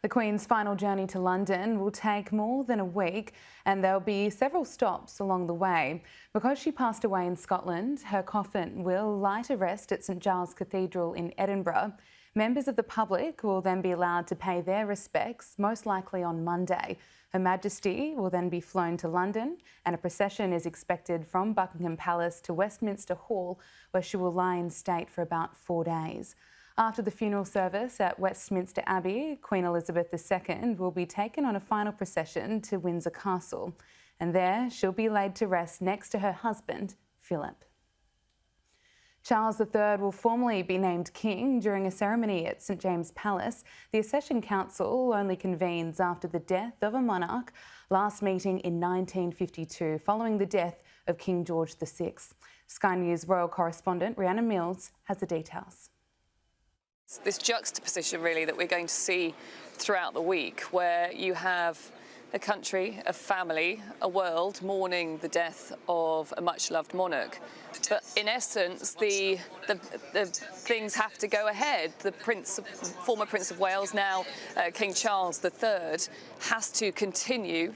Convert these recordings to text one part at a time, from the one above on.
The Queen's final journey to London will take more than a week, and there'll be several stops along the way. Because she passed away in Scotland, her coffin will lie to rest at St Giles Cathedral in Edinburgh. Members of the public will then be allowed to pay their respects, most likely on Monday. Her Majesty will then be flown to London, and a procession is expected from Buckingham Palace to Westminster Hall, where she will lie in state for about 4 days. After the funeral service at Westminster Abbey, Queen Elizabeth II will be taken on a final procession to Windsor Castle, and there she'll be laid to rest next to her husband, Philip. Charles III will formally be named King during a ceremony at St James's Palace. The Accession Council only convenes after the death of a monarch, last meeting in 1952, following the death of King George VI. Sky News royal correspondent Rhiannon Mills has the details. This juxtaposition really that we're going to see throughout the week, where you have a country, a family, a world mourning the death of a much-loved monarch. But in essence, the things have to go ahead. The former Prince of Wales, now King Charles III, has to continue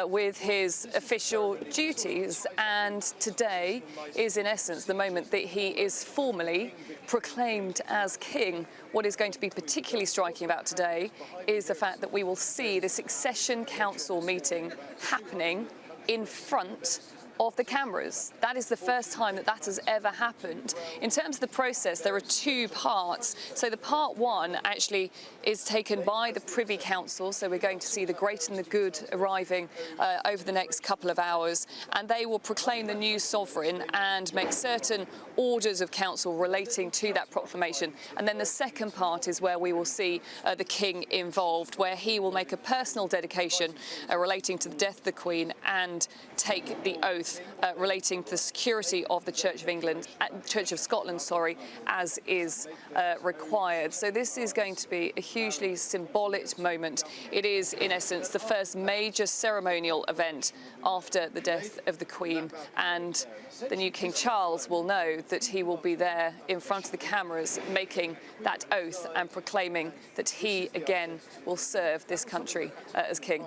with his official duties. And today is, in essence, the moment that he is formally proclaimed as king. What is going to be particularly striking about today is the fact that we will see this Accession Council meeting happening in front of the cameras. That is the first time that that has ever happened. In terms of the process, there are two parts. So the part one actually is taken by the Privy Council. So we're going to see the great and the good arriving over the next couple of hours, and they will proclaim the new sovereign and make certain orders of council relating to that proclamation. And then the second part is where we will see the King involved, where he will make a personal dedication relating to the death of the Queen and take the oath relating to the security of the Church of Scotland, as is required. So this is going to be a hugely symbolic moment. It is, in essence, the first major ceremonial event after the death of the Queen, and the new King Charles will know that he will be there in front of the cameras making that oath and proclaiming that he again will serve this country as king.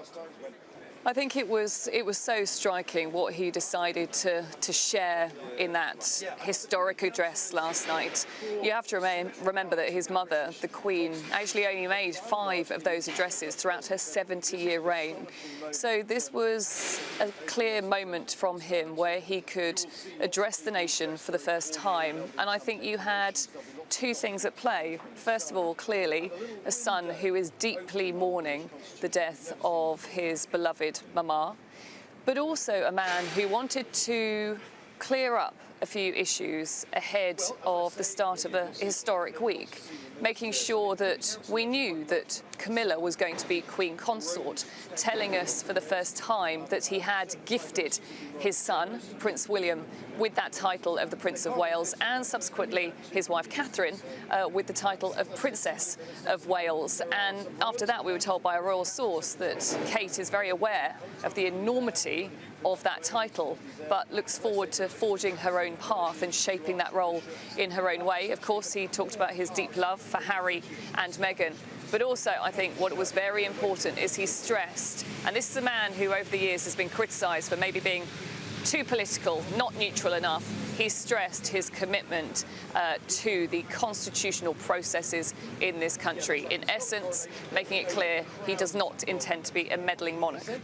I think it was so striking what he decided to share in that historic address last night. You have to remember that his mother, the Queen, actually only made 5 of those addresses throughout her 70-year reign. So this was a clear moment from him where he could address the nation for the first time. And I think you had 2 things at play. First of all, clearly, a son who is deeply mourning the death of his beloved Mama, but also a man who wanted to clear up a few issues ahead of the start of a historic week, making sure that we knew that Camilla was going to be Queen Consort, telling us for the first time that he had gifted his son, Prince William, with that title of the Prince of Wales, and subsequently his wife Catherine with the title of Princess of Wales. And after that, we were told by a royal source that Kate is very aware of the enormity of that title, but looks forward to forging her own path and shaping that role in her own way. Of course, he talked about his deep love for Harry and Meghan. But also, I think what was very important is he stressed, and this is a man who over the years has been criticised for maybe being too political, not neutral enough. He stressed his commitment to the constitutional processes in this country. In essence, making it clear he does not intend to be a meddling monarch.